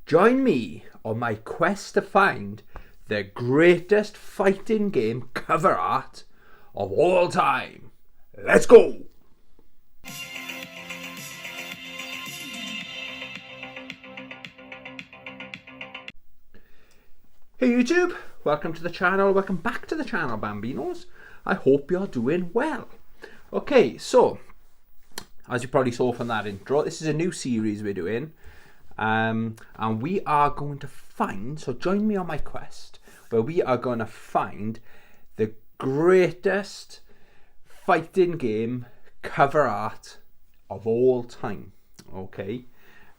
Join me on my quest to find the greatest fighting game cover art of all time. Let's go! Hey YouTube, welcome to the channel, welcome back to the channel, Bambinos. I hope you're doing well. Okay, so, as you probably saw from that intro, this is a new series we're doing. And we are going to find, so join me on my quest, where we are going to find the greatest fighting game cover art of all time. Okay,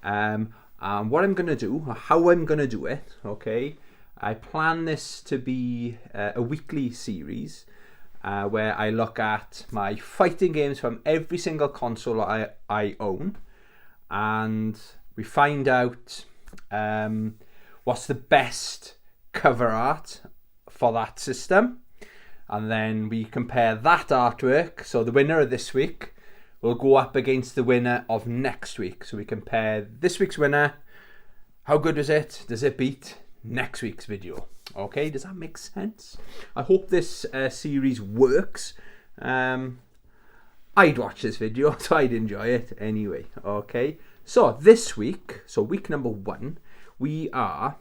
and what I'm going to do, or how I'm going to do it, okay, I plan this to be a weekly series where I look at my fighting games from every single console I own, and we find out what's the best cover art for that system, and then we compare that artwork. So the winner of this week will go up against the winner of next week. So we compare this week's winner. How good was it? Does it beat next week's video? Okay, does that make sense? I hope this series works. I'd watch this video, so I'd enjoy it anyway. Okay, so this week, so week number 1, I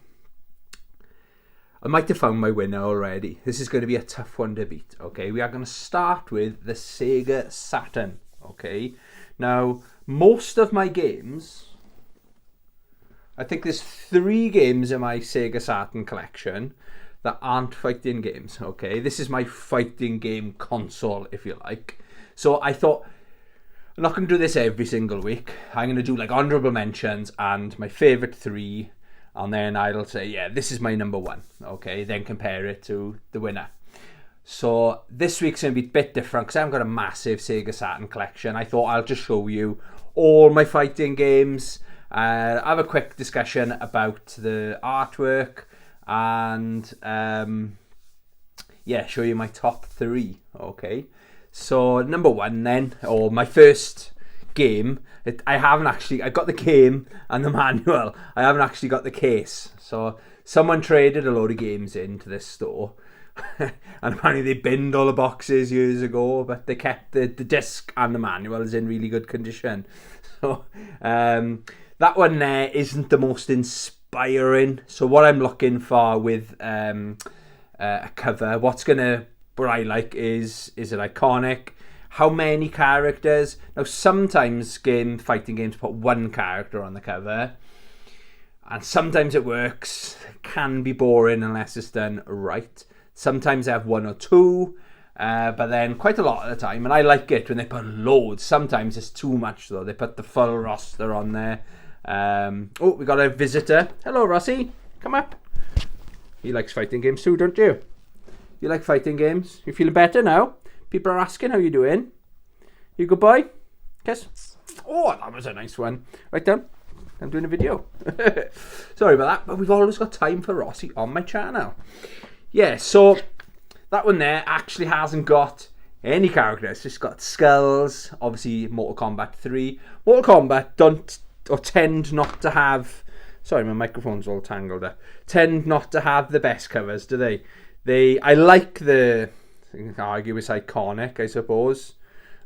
might have found my winner already. This is going to be a tough one to beat. Okay, we are going to start with the Sega Saturn. Okay, now most of my games, I think there's 3 games in my Sega Saturn collection that aren't fighting games. Okay, this is my fighting game console, if you like. So I thought, I'm not going to do this every single week. I'm going to do like honorable mentions and my favorite 3, and then I'll say, yeah, this is my number 1. Okay, then compare it to the winner. So this week's going to be a bit different because I haven't got a massive Sega Saturn collection. I thought I'll just show you all my fighting games. Have a quick discussion about the artwork and yeah, show you my top 3. Okay, so number 1 then, or my first game. I got the game and the manual. I haven't actually got the case. So someone traded a load of games into this store. And apparently they binned all the boxes years ago, but they kept the disc and the manual is in really good condition. So that one there isn't the most inspiring. So what I'm looking for with a cover, what I like is it iconic? How many characters? Now sometimes fighting games put 1 character on the cover, and sometimes it works. It can be boring unless it's done right. Sometimes they have 1 or 2, but then quite a lot of the time, and I like it when they put loads. Sometimes it's too much though. They put the full roster on there. Oh, we got a visitor. Hello, Rossi. Come up. He likes fighting games too, don't you? You like fighting games? You feeling better now? People are asking how you doing. You good boy? Kiss. Oh, that was a nice one. Right down. I'm doing a video. Sorry about that, but we've always got time for Rossi on my channel. Yeah, so that one there actually hasn't got any characters. It's just got skulls. Obviously, Mortal Kombat 3. Mortal Kombat tend not to have... Sorry, my microphone's all tangled up. Tend not to have the best covers, do they? I like the... I can argue it's iconic, I suppose.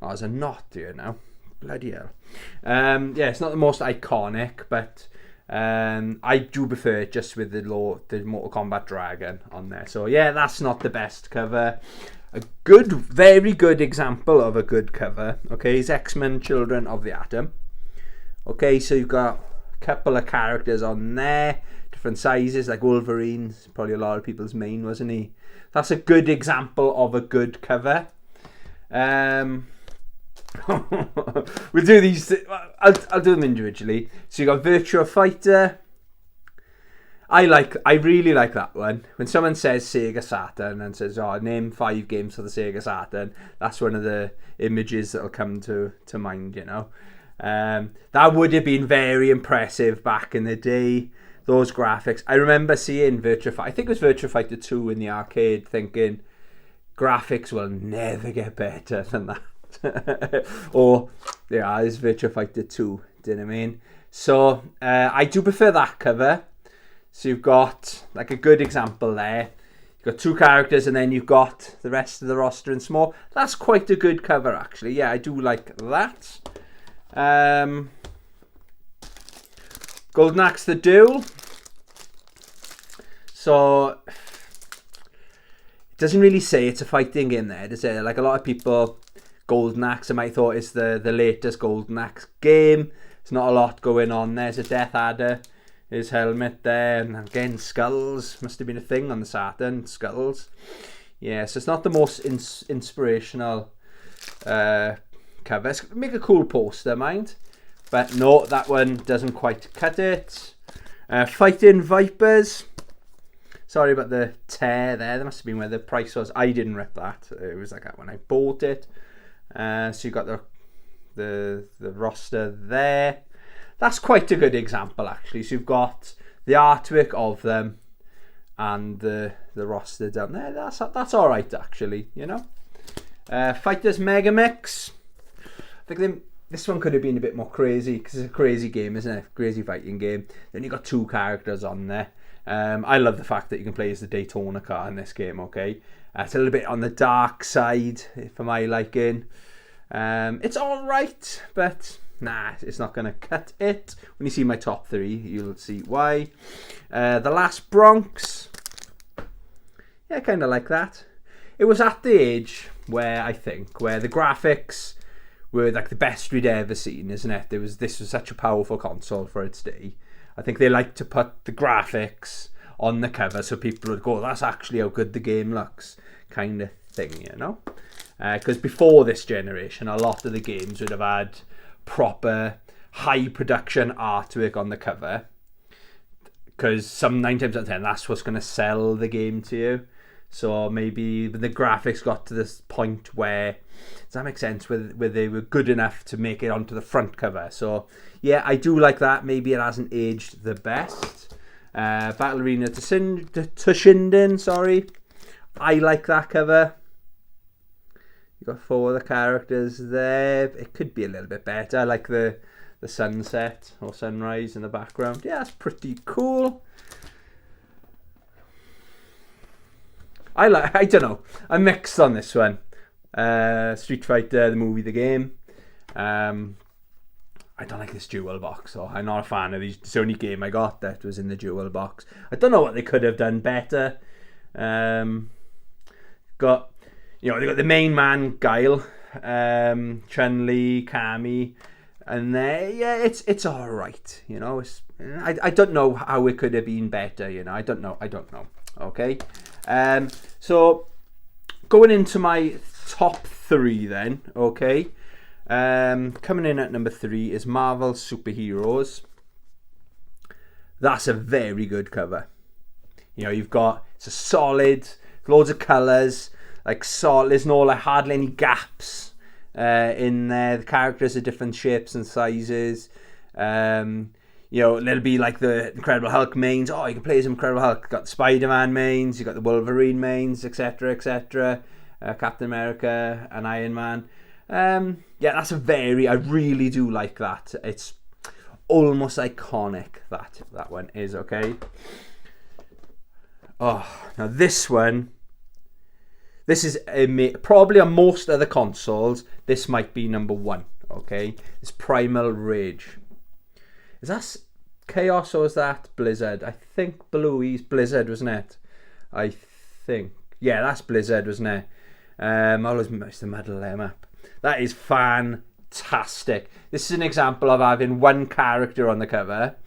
Oh, there's a knot here now. Bloody hell. Yeah, it's not the most iconic, but I do prefer it just with the Mortal Kombat Dragon on there. So yeah, that's not the best cover. A very good example of a good cover, okay, is X-Men Children of the Atom. Okay, so you've got a couple of characters on there, different sizes, like Wolverine's probably a lot of people's main, wasn't he? That's a good example of a good cover. We'll do these. I'll do them individually. So you got Virtua Fighter. I really like that one. When someone says Sega Saturn and says, "Oh, name 5 games for the Sega Saturn," that's one of the images that'll come to mind. You know, that would have been very impressive back in the day. Those graphics. I remember seeing Virtua Fighter. I think it was Virtua Fighter 2 in the arcade, thinking graphics will never get better than that. Or yeah, it's Virtua Fighter 2. Do you know what I mean? So I do prefer that cover. So you've got like a good example there. You've got 2 characters and then you've got the rest of the roster in small. That's quite a good cover, actually. Yeah, I do like that. Golden Axe the Duel. So it doesn't really say it's a fighting game there, does it? Like a lot of people, Golden Axe I might thought is the latest Golden Axe game. There's not a lot going on. There's a Death Adder, his helmet there, and again skulls. Must have been a thing on the Saturn, skulls. Yeah, so it's not the most inspirational cover. It's make a cool poster, mind. But no, that one doesn't quite cut it. Fighting Vipers. Sorry about the tear there. That must have been where the price was. I didn't rip that. It was like that when I bought it. So you got the roster there. That's quite a good example, actually. So you've got the artwork of them and the roster down there. That's all right, actually. You know. Fighters Mega Mix. I think this one could have been a bit more crazy because it's a crazy game, isn't it? Crazy fighting game. Then you got 2 characters on there. I love the fact that you can play as the Daytona car in this game, okay? It's a little bit on the dark side for my liking. It's alright, but nah, it's not going to cut it. When you see my top 3, you'll see why. The Last Bronx. Yeah, I kind of like that. It was at the age where the graphics were like the best we'd ever seen, isn't it? This was such a powerful console for its day. I think they like to put the graphics on the cover so people would go, that's actually how good the game looks, kind of thing, you know? Because before this generation, a lot of the games would have had proper high production artwork on the cover, because 9 times out of 10 that's what's going to sell the game to you. So maybe the graphics got to this point where, does that make sense, where they were good enough to make it onto the front cover. So yeah, I do like that. Maybe it hasn't aged the best. Battle Arena Toshinden, sorry. I like that cover. You got 4 of the characters there. It could be a little bit better. I like the sunset or sunrise in the background. Yeah, that's pretty cool. I don't know. I'm mixed on this one. Street Fighter, the movie, the game. I don't like this jewel box, so I'm not a fan of these. It's the only game I got that was in the jewel box. I don't know what they could have done better. They got the main man, Guile, Chun-Li, Cammy, and it's all right. You know, I don't know how it could have been better. You know, I don't know. Okay. So going into my top 3 then, okay. Coming in at number 3 is Marvel Superheroes. That's a very good cover. You know, it's a solid, loads of colours, like solid. There's no hardly any gaps in there. The characters are different shapes and sizes. You know, it'll be like the Incredible Hulk mains. Oh, you can play as Incredible Hulk. You've got the Spider-Man mains, you've got the Wolverine mains, etc., etc. Captain America and Iron Man. Yeah, that's I really do like that. It's almost iconic, that one is, okay? Oh, now this one, this is probably on most other consoles, this might be number 1, okay? It's Primal Rage. Is that Chaos or is that Blizzard? I think Bluey's Blizzard, wasn't it? I think. Yeah, that's Blizzard, wasn't it? I always mix the muddle them up. That is fantastic. This is an example of having one character on the cover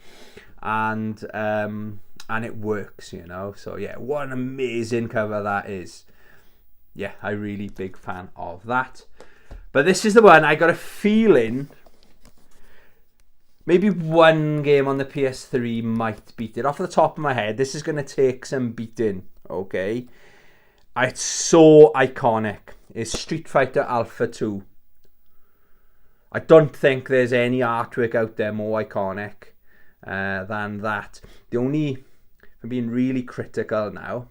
and it works, you know. So yeah, what an amazing cover that is. Yeah, I'm really big fan of that. But this is the one I got a feeling maybe one game on the PS3 might beat it. Off the top of my head, this is going to take some beating, okay? It's so iconic. It's Street Fighter Alpha 2. I don't think there's any artwork out there more iconic than that. The only, I'm being really critical now,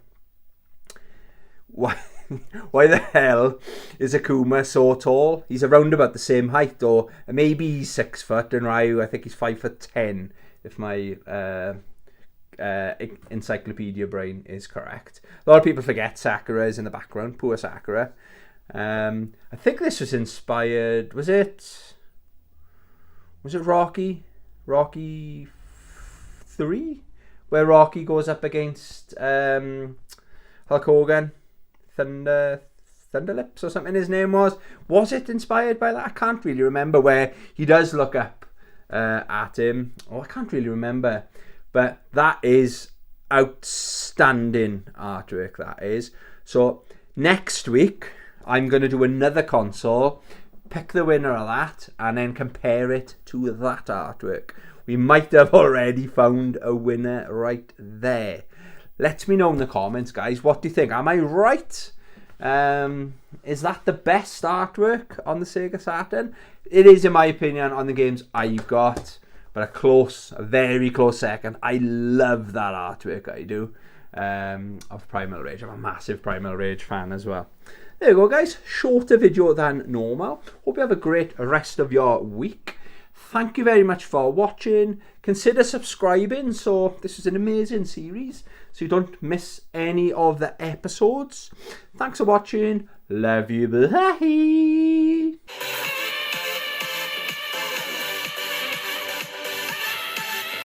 why the hell is Akuma so tall? He's around about the same height, or maybe he's 6 foot, and Ryu, I think he's 5'10", if my encyclopedia brain is correct. A lot of people forget Sakura is in the background. Poor Sakura. I think this was inspired. Was it Rocky? Rocky 3, where Rocky goes up against Hulk Hogan, Thunderlips or something his name was. Was it inspired by that? I can't really remember. Where he does look up at him. Oh, I can't really remember. But that is outstanding artwork, that is. So next week, I'm going to do another console, pick the winner of that, and then compare it to that artwork. We might have already found a winner right there. Let me know in the comments, guys. What do you think? Am I right? Is that the best artwork on the Sega Saturn? It is, in my opinion, on the games I've got. But a very close second. I love that artwork, I do. Of Primal Rage. I'm a massive Primal Rage fan as well. There you go, guys. Shorter video than normal. Hope you have a great rest of your week. Thank you very much for watching. Consider subscribing. So this is an amazing series, so you don't miss any of the episodes. Thanks for watching. Love you. Bye.